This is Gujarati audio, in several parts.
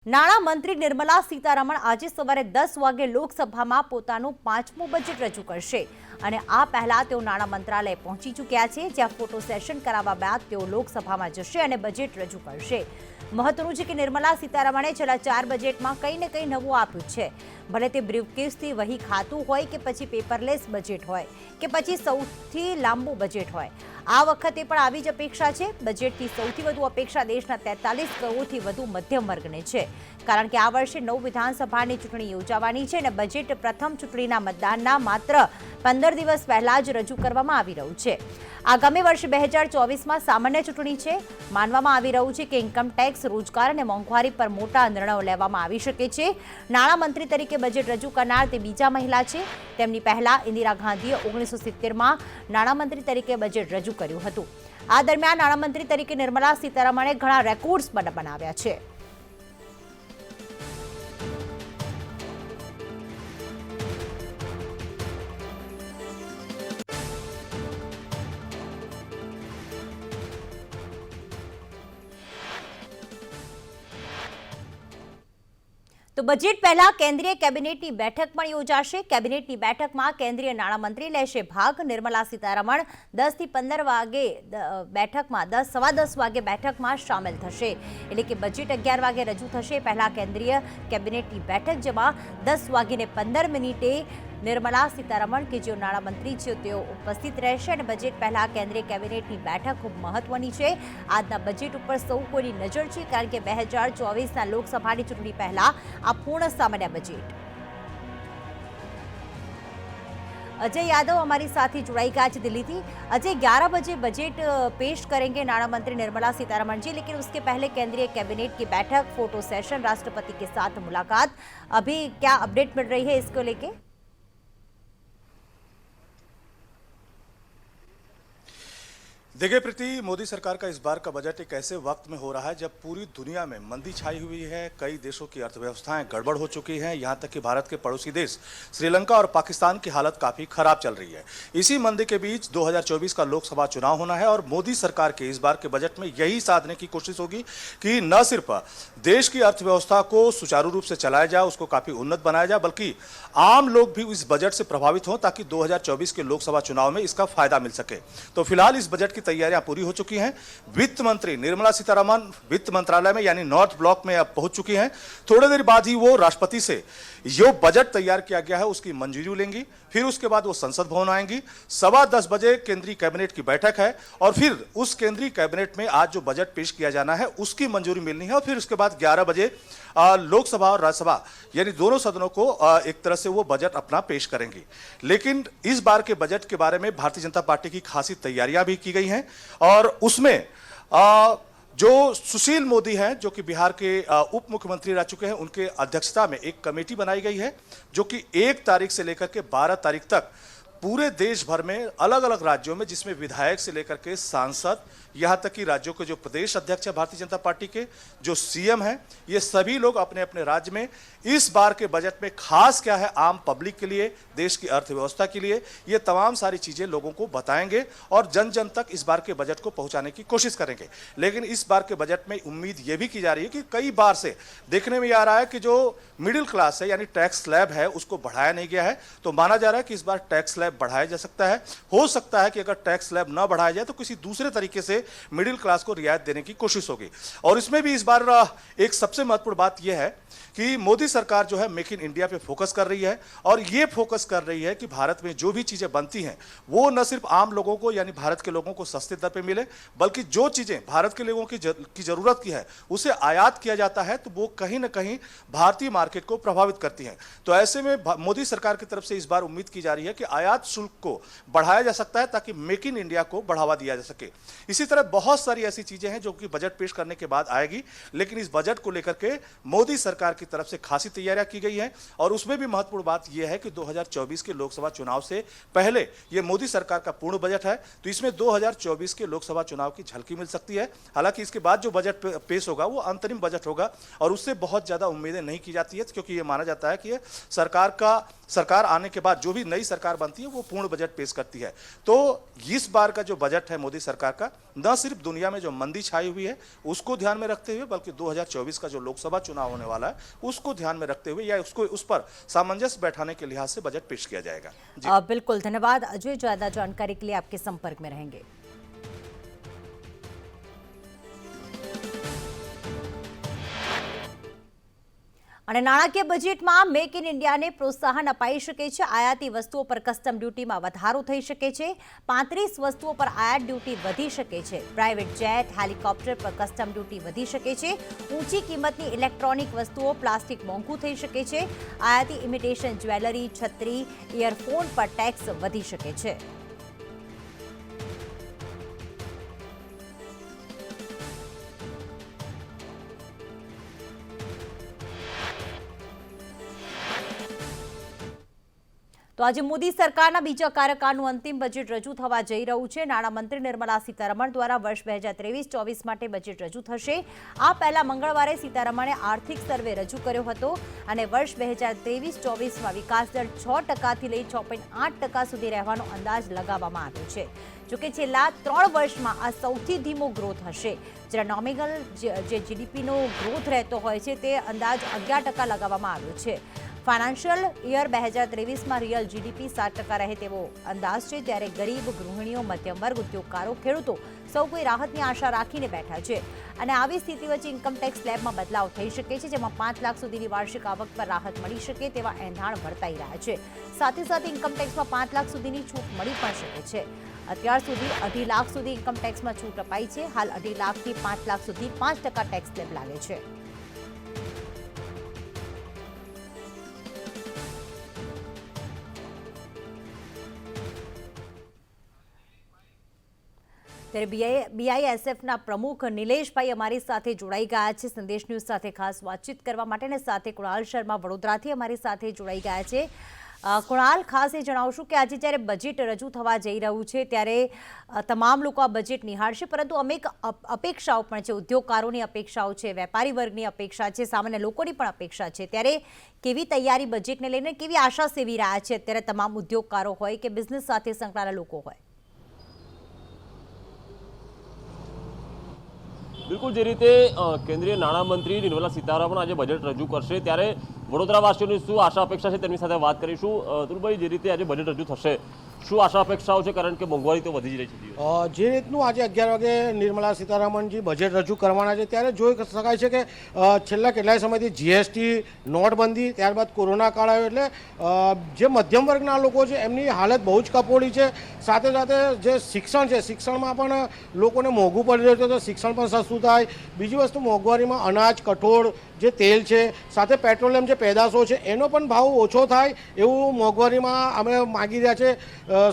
નાણાં મંત્રી નિર્મલા સીતારમણ આજે સવારે 10 વાગે લોકસભામાં પોતાનું પાંચમું બજેટ રજૂ કરશે અને આ પહેલા તેઓ નાણાં મંત્રાલય પહોંચી ચૂક્યા છે, જ્યાં ફોટો સેશન કરાવવા બાદ તેઓ લોકસભામાં જશે અને બજેટ રજૂ કરશે। મહત્વનું છે કે નિર્મલા સીતારમણે છેલ્લા 4 બજેટમાં કંઈ ને કંઈ નવું આપ્યું છે, ભલે તે બ્રીફકેસથી વહી ખાતું હોય કે પછી પેપરલેસ બજેટ હોય કે પછી સૌથી લાંબુ બજેટ હોય। આ વખતે પણ આવી જ અપેક્ષા છે। બજેટથી સૌથી વધુ અપેક્ષા દેશના 43 કરોડથી વધુ મધ્યમ વર્ગને છે, કારણ કે આ વર્ષે 9 વિધાનસભાની ચૂંટણી યોજાવાની છે અને બજેટ પ્રથમ ચૂંટણીના મતદાનના માત્ર 15 દિવસ પહેલા જ રજૂ કરવામાં આવી રહ્યું છે। આગામી વર્ષ 2024માં સામાન્ય ચૂંટણી છે। માનવામાં આવી રહ્યું છે કે ઇન્કમ ટેક્સ, રોજગાર અને મોંઘવારી પર મોટા નિર્ણયો લેવામાં આવી શકે છે। નાણામંત્રી તરીકે બજેટ રજૂ કરનાર તે બીજા મહિલા છે। તેમની પહેલા ઇન્દિરા ગાંધીએ 1970માં નાણામંત્રી તરીકે બજેટ રજૂ કર્યું હતું। આ દરમિયાન નાણામંત્રી તરીકે નિર્મલા સીતારમણે ઘણા રેકોર્ડ્સ બનાવ્યા છે। તો બજેટ પહેલા કેન્દ્રીય કેબિનેટની બેઠક પણ યોજાશે। કેબિનેટની બેઠકમાં કેન્દ્રીય નાણામંત્રી લેશે ભાગ। નિર્મલા સીતારમણ 10 થી 15 વાગે બેઠકમાં સવા 10 વાગે બેઠકમાં સામેલ થશે, એટલે કે બજેટ 11 વાગે રજૂ થશે। પહેલા કેન્દ્રીય કેબિનેટની બેઠક, જેમાં 10:15 નિર્મલા સીતારમણ કે જેઓ નાણામંત્રી છે તેઓ ઉપસ્થિત રહેશે અને બજેટ પહેલા કેન્દ્રીય કેબિનેટની બેઠક ખૂબ મહત્વની છે। આજના બજેટ ઉપર સૌ કોઈની નજર છે, કારણ કે 2024ના લોકસભાની ચૂંટણી પહેલા આ પૂર્ણ સામાન્ય બજેટ। अजय यादव हमारी साथ ही जुड़ाई गया है दिल्ली थी। अजय, 11 बजे बजट पेश करेंगे नाणा मंत्री निर्मला सीतारमण जी, लेकिन उसके पहले केंद्रीय कैबिनेट की बैठक, फोटो सेशन, राष्ट्रपति के साथ मुलाकात, अभी क्या अपडेट मिल रही है इसको लेके? देखिए प्रीति, मोदी सरकार का इस बार का बजट एक ऐसे वक्त में हो रहा है जब पूरी दुनिया में मंदी छाई हुई है। कई देशों की अर्थव्यवस्थाएं गड़बड़ हो चुकी हैं, यहाँ तक कि भारत के पड़ोसी देश श्रीलंका और पाकिस्तान की हालत काफ़ी खराब चल रही है। इसी मंदी के बीच 2024 का लोकसभा चुनाव होना है और मोदी सरकार के इस बार के बजट में यही साधने की कोशिश होगी कि न सिर्फ देश की अर्थव्यवस्था को सुचारू रूप से चलाया जाए, उसको काफ़ी उन्नत बनाया जाए, बल्कि आम लोग भी इस बजट से प्रभावित हों, ताकि 2024 के लोकसभा चुनाव में इसका फायदा मिल सके। तो फिलहाल इस बजट की तैयारियां पूरी हो चुकी हैं। वित्त मंत्री निर्मला सीतारमण वित्त मंत्रालय में यानी नॉर्थ ब्लॉक में अब पहुंच चुकी हैं। थोड़ी देर बाद ही वो राष्ट्रपति से जो बजट तैयार किया गया है उसकी मंजूरी लेंगी, फिर उसके बाद वो संसद भवन आएंगी। 10:15 बजे केंद्रीय कैबिनेट की बैठक है और फिर उस केंद्रीय कैबिनेट में आज जो बजट पेश किया जाना है उसकी मंजूरी मिलनी है और फिर उसके बाद 11 बजे लोकसभा और राज्यसभा यानी दोनों सदनों को एक तरह से वो बजट अपना पेश करेंगी। लेकिन इस बार के बजट के बारे में भारतीय जनता पार्टी की खासी तैयारियां भी की गई हैं और उसमें जो सुशील मोदी हैं, जो कि बिहार के उप मुख्यमंत्री रह चुके हैं, उनके अध्यक्षता में एक कमेटी बनाई गई है जो कि 1 तारीख से लेकर के 12 तारीख तक पूरे देश भर में अलग अलग राज्यों में, जिसमें विधायक से लेकर के सांसद, यहाँ तक कि राज्यों के जो प्रदेश अध्यक्ष है भारतीय जनता पार्टी के, जो सीएम हैं, ये सभी लोग अपने अपने राज्य में इस बार के बजट में खास क्या है आम पब्लिक के लिए, देश की अर्थव्यवस्था के लिए, ये तमाम सारी चीजें लोगों को बताएंगे और जन जन तक इस बार के बजट को पहुंचाने की कोशिश करेंगे। लेकिन इस बार के बजट में उम्मीद ये भी की जा रही है कि कई बार से देखने में आ रहा है कि जो मिडिल क्लास है यानी टैक्स स्लैब है उसको बढ़ाया नहीं गया है, तो माना जा रहा है कि इस बार टैक्स स्लैब बढ़ाया जा सकता है। हो सकता है कि अगर टैक्स स्लैब न बढ़ाया जाए तो किसी दूसरे तरीके से मिडिल क्लास को रियायत देने की कोशिश होगी। और इसमें भी इस बार एक सबसे महत्वपूर्ण बात यह है कि मोदी सरकार जो है मेक इन इंडिया पे फोकस कर रही है और ये फोकस कर रही है कि भारत में जो भी चीजें बनती हैं वो न सिर्फ आम लोगों को यानी भारत के लोगों को सस्ते दर पे मिले, बल्कि जो चीजें भारत के लोगों की जरूरत की है उसे आयात किया जाता है तो वो कहीं ना कहीं भारतीय मार्केट को प्रभावित करती हैं। तो ऐसे में मोदी सरकार की तरफ से इस बार उम्मीद की जा रही है कि आयात शुल्क को बढ़ाया जा सकता है ताकि मेक इन इंडिया को बढ़ावा दिया जा सके। इसी तरह बहुत सारी ऐसी चीजें हैं जो कि बजट पेश करने के बाद आएगी, लेकिन इस बजट को लेकर के मोदी सरकार की तरफ से खासी तैयारियां की गई हैं और उसमें भी महत्वपूर्ण बात यह है कि 2024 के लोकसभा चुनाव से पहले यह मोदी सरकार का पूर्ण बजट है, तो इसमें 2024 के लोकसभा चुनाव की झलकी मिल सकती है। हालांकि इसके बाद जो बजट पेश होगा वो अंतरिम बजट होगा और उससे बहुत ज्यादा उम्मीदें नहीं की जाती है, क्योंकि यह माना जाता है कि सरकार आने के बाद जो भी नई सरकार बनती है वो पूर्ण बजट पेश करती है। तो इस बार का जो बजट है मोदी सरकार का, न सिर्फ दुनिया में जो मंदी छाई हुई है उसको ध्यान में रखते हुए, बल्कि 2024 का जो लोकसभा चुनाव होने वाला है उसको ध्यान में रखते हुए या उसको उस पर सामंजस्य बैठाने के लिहाज से बजट पेश किया जाएगा। बिल्कुल, धन्यवाद अजय। ज्यादा जानकारी के लिए आपके संपर्क में रहेंगे। અને નાણાકીય બજેટમાં મેક ઇન ઇન્ડિયાને પ્રોત્સાહન અપાઈ શકે છે। આયાતી વસ્તુઓ પર કસ્ટમ ડ્યુટીમાં વધારો થઈ શકે છે। 35 વસ્તુઓ પર આયાત ડ્યુટી વધી શકે છે। પ્રાઇવેટ જેટ, હેલિકોપ્ટર પર કસ્ટમ ડ્યુટી વધી શકે છે। ઊંચી કિંમતની ઇલેક્ટ્રોનિક વસ્તુઓ, પ્લાસ્ટિક મોંઘું થઈ શકે છે। આયાતી ઇમિટેશન જ્વેલરી, છત્રી, ઇયરફોન પર ટેક્સ વધી શકે છે। તો આજે મોદી સરકારના બીજા કાર્યકાળનું અંતિમ બજેટ રજૂ થવા જઈ રહ્યું છે। નાણામંત્રી નિર્મલા સીતારમણ દ્વારા વર્ષ 2023-24 માટે બજેટ રજૂ થશે। આ પહેલા મંગળવારે સીતારમણે આર્થિક સર્વે રજૂ કર્યો હતો અને વર્ષ 2023-24માં વિકાસ દર 6%થી લઈ 6.8% સુધી રહેવાનો અંદાજ લગાવવામાં આવ્યો છે। જોકે છેલ્લા 3 વર્ષમાં આ સૌથી ધીમો ગ્રોથ હશે। જ્યારે નોમિનલ જે જીડીપીનો ગ્રોથ રહેતો હોય છે તે અંદાજ 11% લગાવવામાં આવ્યો છે। ફાઇનાન્શિયલ યર 2023માં રિયલ જીડીપી 7% રહે તેવો અંદાજ છે। ત્યારે ગરીબ, ગૃહિણીઓ, મધ્યમ વર્ગ, ઉદ્યોગકારો, ખેડૂતો સૌ કોઈ રાહતની આશા રાખીને બેઠા છે। અને આવી સ્થિતિ વચ્ચે ઇન્કમ ટેક્સ સ્લેબમાં બદલાવ થઈ શકે છે, જેમાં 5 લાખ સુધીની વાર્ષિક આવક પર રાહત મળી શકે તેવા એંધાણ વર્તાઈ રહ્યા છે। સાથે સાથે ઇન્કમ ટેક્સમાં 5 લાખ સુધીની છૂટ મળી પણ શકે છે। અત્યાર સુધી 2.5 લાખ સુધી ઇન્કમ ટેક્સમાં છૂટ અપાઈ છે। હાલ 2.5 લાખથી 5 લાખ સુધી 5% ટેક્સ સ્લેબ લાગે છે। ત્યારે બીઆઈએસએફના પ્રમુખ નિલેશભાઈ અમારી સાથે જોડાઈ ગયા છે સંદેશ ન્યૂઝ સાથે ખાસ વાતચીત કરવા માટે, અને સાથે કુણાલ શર્મા વડોદરાથી અમારી સાથે જોડાઈ ગયા છે। કુણાલ, ખાસ એ જણાવશું કે આજે જ્યારે બજેટ રજૂ થવા જઈ રહ્યું છે ત્યારે તમામ લોકો આ બજેટ નિહાળશે, પરંતુ અનેક અપેક્ષાઓ પણ છે। ઉદ્યોગકારોની અપેક્ષાઓ છે, વેપારી વર્ગની અપેક્ષા છે, સામાન્ય લોકોની પણ અપેક્ષા છે। ત્યારે કેવી તૈયારી બજેટને લઈને, કેવી આશા સેવી રહ્યા છે અત્યારે તમામ ઉદ્યોગકારો હોય કે બિઝનેસ સાથે સંકળાયેલા લોકો હોય? બિલકુલ, જે રીતે કેન્દ્રીય નાણામંત્રી નિર્મલા સીતારમણ આજે બજેટ રજૂ કરશે ત્યારે વડોદરાવાસીઓની શું આશા અપેક્ષા છે તેમની સાથે વાત કરીશું। અતુલભાઈ, જે રીતે આજે બજેટ રજૂ થશે શું આશા અપેક્ષાઓ છે, કારણ કે મોંઘવારી તો વધી જ રહી છે? જે રીતનું આજે 11 વાગે નિર્મલા સીતારમણજી બજેટ રજૂ કરવાના છે ત્યારે જોઈ શકાય છે કે છેલ્લા કેટલાય સમયથી જીએસટી, નોટબંધી, ત્યારબાદ કોરોના કાળ આવ્યો એટલે જે મધ્યમ વર્ગના લોકો છે એમની હાલત બહુ જ કફોડી છે। સાથે સાથે જે શિક્ષણ છે, શિક્ષણમાં પણ લોકોને મોંઘું પડી રહ્યું છે, તો શિક્ષણ પણ સસ્તું થાય। બીજી વસ્તુ, મોંઘવારીમાં અનાજ, કઠોળ, જે તેલ છે, સાથે પેટ્રોલિયમ જે પેદાશો છે એનો પણ ભાવ ઓછો થાય એવું મોંઘવારીમાં અમે માગી રહ્યા છે।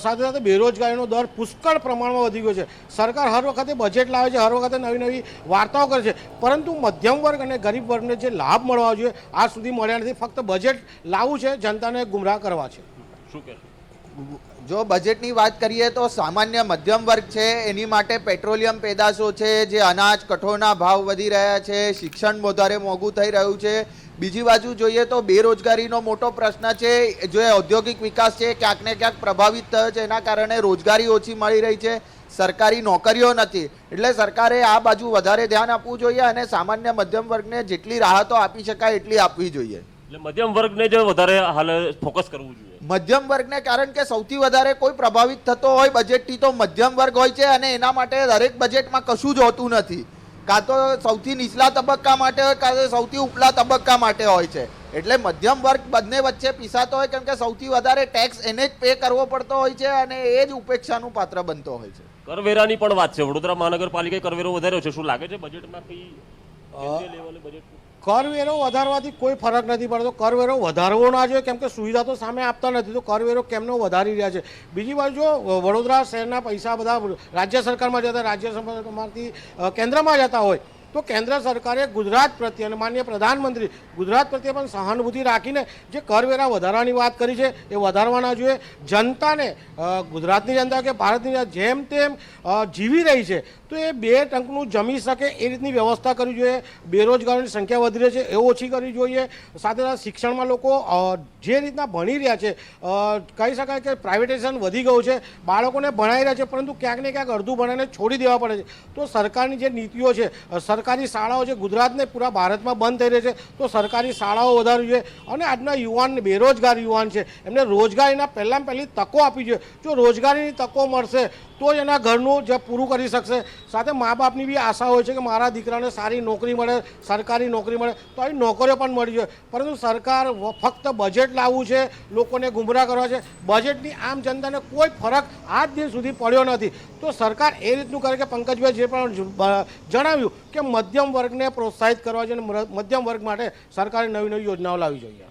સાથે સાથે બેરોજગારીનો દર પુષ્કળ પ્રમાણમાં વધી ગયો છે। સરકાર હર વખતે બજેટ લાવે છે, હર વખતે નવી નવી વાર્તાઓ કરે છે, પરંતુ મધ્યમ વર્ગ અને ગરીબ વર્ગને જે લાભ મળવા જોઈએ આજ સુધી મળ્યા નથી। ફક્ત બજેટ લાવવું છે, જનતાને ગુમરાહ કરવા છે। શું કહેશો? જો બજેટની વાત કરીએ તો સામાન્ય મધ્યમ વર્ગ છે એની માટે પેટ્રોલિયમ પેદાશો છે, જે અનાજ, કઠોળના ભાવ વધી રહ્યા છે, શિક્ષણ વધારે મોંઘું થઈ રહ્યું છે। બીજી બાજુ જોઈએ તો બેરોજગારીનો મોટો પ્રશ્ન છે। જે ઔદ્યોગિક વિકાસ છે ક્યાંક ને ક્યાંક પ્રભાવિત થયો છે, એના કારણે રોજગારી ઓછી મળી રહી છે, સરકારી નોકરીઓ નથી। એટલે સરકારે આ બાજુ વધારે ધ્યાન આપવું જોઈએ અને સામાન્ય મધ્યમ વર્ગને જેટલી રાહતો આપી શકાય એટલી આપવી જોઈએ। એટલે મધ્યમ વર્ગને જ વધારે હાલ ફોકસ કરવું જોઈએ। મધ્યમ વર્ગને, કારણ કે સૌથી વધારે કોઈ પ્રભાવિત થતો હોય બજેટથી તો મધ્યમ વર્ગ હોય છે, અને એના માટે દરેક બજેટમાં કશું જ હોતું નથી। કાં તો સૌથી નીચલા તબક્કા માટે હોય, કાં તો સૌથી ઉપલા તબક્કા માટે હોય છે। એટલે મધ્યમ વર્ગ બંને વચ્ચે પીસાતો હોય, કેમ કે સૌથી વધારે ટેક્સ એને જ પે કરવો પડતો હોય છે અને એ જ ઉપેક્ષાનું પાત્ર બનતો હોય છે। કરવેરાની પણ વાત છે, વડોદરા મહાનગરપાલિકાએ કરવેરો વધાર્યો છે, શું લાગે છે બજેટમાં કઈ કેન્દ્રીય લેવલે બજેટ? કરવેરો વધારવાથી કોઈ ફરક નથી પડતો। કરવેરો વધારવો ના જોઈએ, કેમ કે સુવિધા તો સામે આપતા નથી, તો કરવેરો કેમનો વધારી રહ્યા છે? બીજી બાજુ જો વડોદરા શહેરના પૈસા બધા રાજ્ય સરકારમાં જતા, રાજ્ય સરકારમાંથી કેન્દ્રમાં જતા હોય, તો તો કેન્દ્ર સરકારે ગુજરાત પ્રત્યે અને માનનીય પ્રધાનમંત્રી ગુજરાત પ્રત્યે પણ સહાનુભૂતિ રાખીને જે કરવેરા વધારવાની વાત કરી છે એ વધારવાના જોઈએ. જનતાને ગુજરાતની જનતા કે ભારતની જનતા જેમ તેમ જીવી રહી છે તો એ 2 ટંકનું જમી શકે એ રીતની વ્યવસ્થા કરવી જોઈએ. બેરોજગારોની સંખ્યા વધી રહી છે એ ઓછી કરવી જોઈએ. સાથે સાથે શિક્ષણમાં લોકો જે રીતના ભણી રહ્યા છે, કહી શકાય કે પ્રાઇવેટાઇઝેશન વધી ગયું છે, બાળકોને ભણાવી રહ્યા છે, પરંતુ ક્યાંક ને ક્યાંક અડધું ભણાવીને છોડી દેવા પડે છે. તો સરકારની જે નીતિઓ છે, સરકારી શાળાઓ છે ગુજરાતને પૂરા ભારતમાં બંધ થઈ રહી છે, તો સરકારી શાળાઓ વધારવી જોઈએ. અને આજના યુવાન, બેરોજગાર યુવાન છે, એમને રોજગારીના પહેલી તકો આપવી જોઈએ. જો રોજગારીની તકો મળશે તો જ એના ઘરનું જે પૂરું કરી શકશે. સાથે મા બાપની બી આશા હોય છે કે મારા દીકરાને સારી નોકરી મળે, સરકારી નોકરી મળે, તો આવી નોકરીઓ પણ મળી જોઈએ. પરંતુ સરકાર ફક્ત બજેટ લાવવું છે, લોકોને ગુમરાહ કરવા છે. બજેટની આમ જનતાને કોઈ ફરક આજ દિન સુધી પડ્યો નથી. તો સરકાર એ રીતનું કરે કે પંકજભાઈ જે પણ જણાવ્યું કે મધ્યમ વર્ગને પ્રોત્સાહિત કરવા જોઈએ અને મધ્યમ વર્ગ માટે સરકારે નવી નવી યોજનાઓ લાવવી જોઈએ.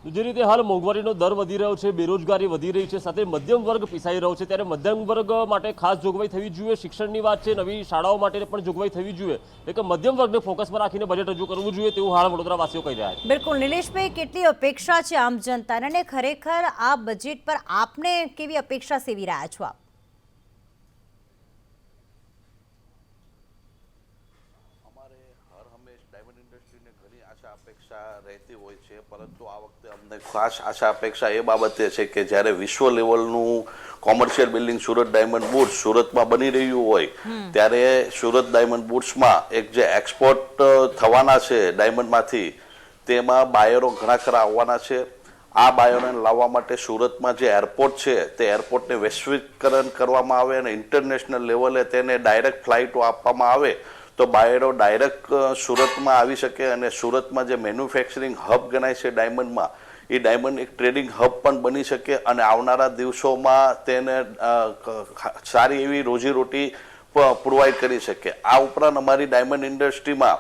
જે રીતે હાલ મોંઘવારીનો દર વધી રહ્યો છે, બેરોજગારી વધી રહી છે, સાથે મધ્યમ વર્ગ પીસાઈ રહ્યો છે, ત્યારે મધ્યમ વર્ગ માટે ખાસ જોગવાઈ થવી જોઈએ. શિક્ષણની વાત છે, નવી શાળાઓ માટે પણ જોગવાઈ થવી જોઈએ. એટલે કે મધ્યમ વર્ગને ફોકસમાં રાખીને બજેટ રજૂ કરવું જોઈએ તેવું હાલ વડોદરાવાસીઓ કહી રહ્યા છે. બિલકુલ નિલેશભાઈ, કેટલી અપેક્ષા છે આમ જનતાને અને ખરેખર આ બજેટ પર આપને કેવી અપેક્ષા સેવી રહ્યા છો આપ? ડાયમંડ ઇન્ડસ્ટ્રીને ઘણી આશા અપેક્ષા રહેતી હોય છે, પરંતુ આ વખતે અમને ખાસ આશા અપેક્ષા એ બાબતે છે કે જ્યારે વિશ્વ લેવલનું કોમર્શિયલ બિલ્ડિંગ સુરત ડાયમંડ બુટ્સ સુરતમાં બની રહ્યું હોય ત્યારે સુરત ડાયમંડ બુટ્સમાં એક જે એક્સપોર્ટ થવાના છે ડાયમંડમાંથી, તેમાં બાયરો ઘણા ખરા આવવાના છે. આ બાયરોને લાવવા માટે સુરતમાં જે એરપોર્ટ છે તે એરપોર્ટને વૈશ્વિકરણ કરવામાં આવે અને ઇન્ટરનેશનલ લેવલે તેને ડાયરેક્ટ ફ્લાઇટો આપવામાં આવે તો બાયરો ડાયરેક્ટ સુરતમાં આવી શકે અને સુરતમાં જે મેન્યુફેક્ચરિંગ હબ ગણાય છે ડાયમંડમાં, એ ડાયમંડ એક ટ્રેડિંગ હબ પણ બની શકે અને આવનારા દિવસોમાં તેને સારી એવી રોજીરોટી પ્રોવાઈડ કરી શકે. આ ઉપરાંત અમારી ડાયમંડ ઇન્ડસ્ટ્રીમાં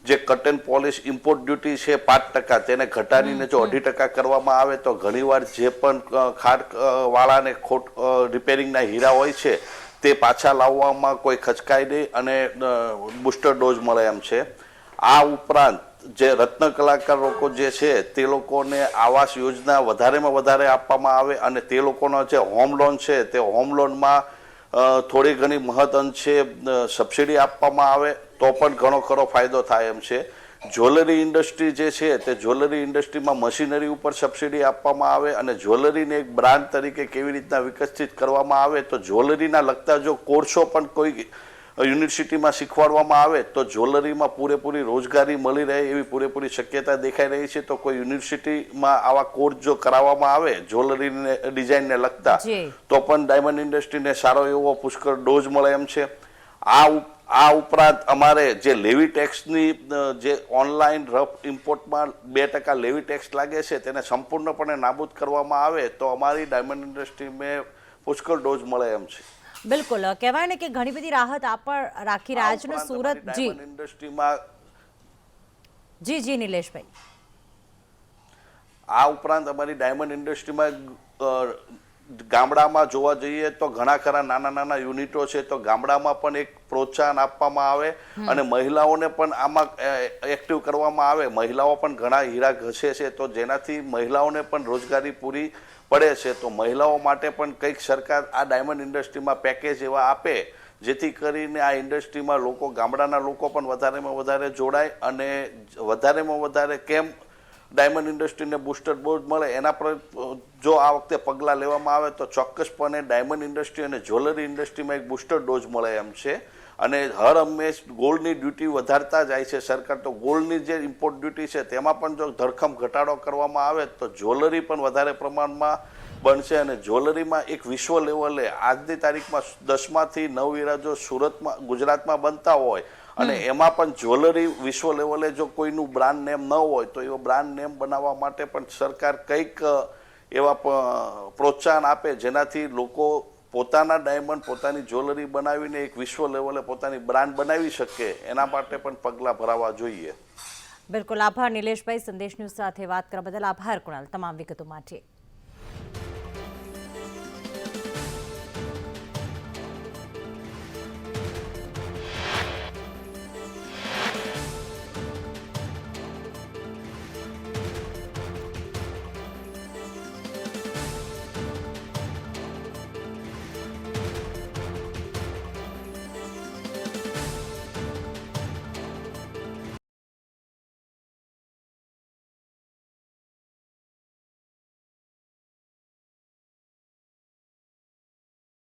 જે cut and polish import duty છે 5%, તેને ઘટાડીને જો 2.5% કરવામાં આવે તો ઘણીવાર જે પણ ખાટવાળાને રિપેરિંગના હીરા હોય છે તે પાછા લાવવામાં કોઈ ખચકાય નહીં અને બુસ્ટર ડોઝ મળે એમ છે. આ ઉપરાંત જે રત્ન કલાકાર લોકો જે છે તે લોકોને આવાસ યોજના વધારેમાં વધારે આપવામાં આવે અને તે લોકોનો જે હોમ લોન છે તે હોમ લોનમાં થોડી ઘણી મહદ અંશે સબસિડી આપવામાં આવે તો પણ ઘણો ખરો ફાયદો થાય એમ છે. જ્વેલરી ઇન્ડસ્ટ્રી જે છે તે જ્વેલરી ઇન્ડસ્ટ્રીમાં મશીનરી ઉપર સબસિડી આપવામાં આવે અને જ્વેલરીને એક બ્રાન્ડ તરીકે કેવી રીતના વિકસિત કરવામાં આવે તો જ્વેલરીના લગતા જો કોર્સો પણ કોઈ યુનિવર્સિટીમાં શીખવાડવામાં આવે તો જ્વેલરીમાં પૂરેપૂરી રોજગારી મળી રહે એવી પૂરેપૂરી શક્યતા દેખાઈ રહી છે. તો કોઈ યુનિવર્સિટીમાં આવા કોર્સ જો કરાવવામાં આવે જ્વેલરીને ડિઝાઇનને લગતા તો પણ ડાયમંડ ઇન્ડસ્ટ્રીને સારો એવો પુષ્કળ ડોઝ મળે એમ છે. આ ઉપરાંત અમારે જે લેવી ટેક્સની જે ઓનલાઈન રફ ઇમ્પોર્ટમાં 2% લેવી ટેક્સ લાગે છે તેને સંપૂર્ણપણે નાબૂદ કરવામાં આવે તો અમારી ડાયમંડ ઇન્ડસ્ટ્રીમાં પુષ્કળ ડોઝ મળે એમ છે. બિલકુલ, કહેવાય ને કે ઘણી બધી રાહત આપ પણ રાખી રહ્યા છો ને સુરત. જી ઇન્ડસ્ટ્રીમાં જી નિલેશભાઈ, આ ઉપરાંત અમારી ડાયમંડ ઇન્ડસ્ટ્રીમાં ગામડામાં જોવા જઈએ તો ઘણા ખરા નાના યુનિટો છે તો ગામડામાં પણ એક પ્રોત્સાહન આપવામાં આવે અને મહિલાઓને પણ આમાં એક્ટિવ કરવામાં આવે. મહિલાઓ પણ ઘણા હીરા ઘસે છે તો જેનાથી મહિલાઓને પણ રોજગારી પૂરી પડે છે. તો મહિલાઓ માટે પણ કંઈક સરકાર આ ડાયમંડ ઇન્ડસ્ટ્રીમાં પેકેજ એવા આપે જેથી કરીને આ ઇન્ડસ્ટ્રીમાં લોકો, ગામડાના લોકો પણ વધારેમાં વધારે જોડાય અને વધારેમાં વધારે કેમ ડાયમંડ ઇન્ડસ્ટ્રીને બુસ્ટર ડોઝ મળે એના પર જો આ વખતે પગલાં લેવામાં આવે તો ચોક્કસપણે ડાયમંડ ઇન્ડસ્ટ્રી અને જ્વેલરી ઇન્ડસ્ટ્રીમાં એક બુસ્ટર ડોઝ મળે એમ છે. અને હર હંમેશ ગોલ્ડની ડ્યુટી વધારતા જાય છે સરકાર, તો ગોલ્ડની જે ઇમ્પોર્ટ ડ્યુટી છે તેમાં પણ જો ધરખમ ઘટાડો કરવામાં આવે તો જ્વેલરી પણ વધારે પ્રમાણમાં બનશે અને જ્વેલરીમાં એક વિશ્વ લેવલે આજની તારીખમાં 10માંથી 9 હીરા જો સુરતમાં, ગુજરાતમાં બનતા હોય અને એમાં પણ જ્વેલરી વિશ્વ લેવલે જો કોઈનું બ્રાન્ડ નેમ ન હોય તો એવો બ્રાન્ડ નેમ બનાવવા માટે પણ સરકાર કંઈક એવા પ્રોત્સાહન આપે જેનાથી લોકો પોતાના ડાયમંડ, પોતાની જ્વેલરી બનાવીને એક વિશ્વ લેવલે પોતાની બ્રાન્ડ બનાવી શકે એના માટે પણ પગલાં ભરાવા જોઈએ. બિલકુલ, આભાર નિલેશભાઈ. સંદેશ ન્યૂઝ સાથે વાત કરવા બદલ આભાર કુણાલ, તમામ વિગતો માટે.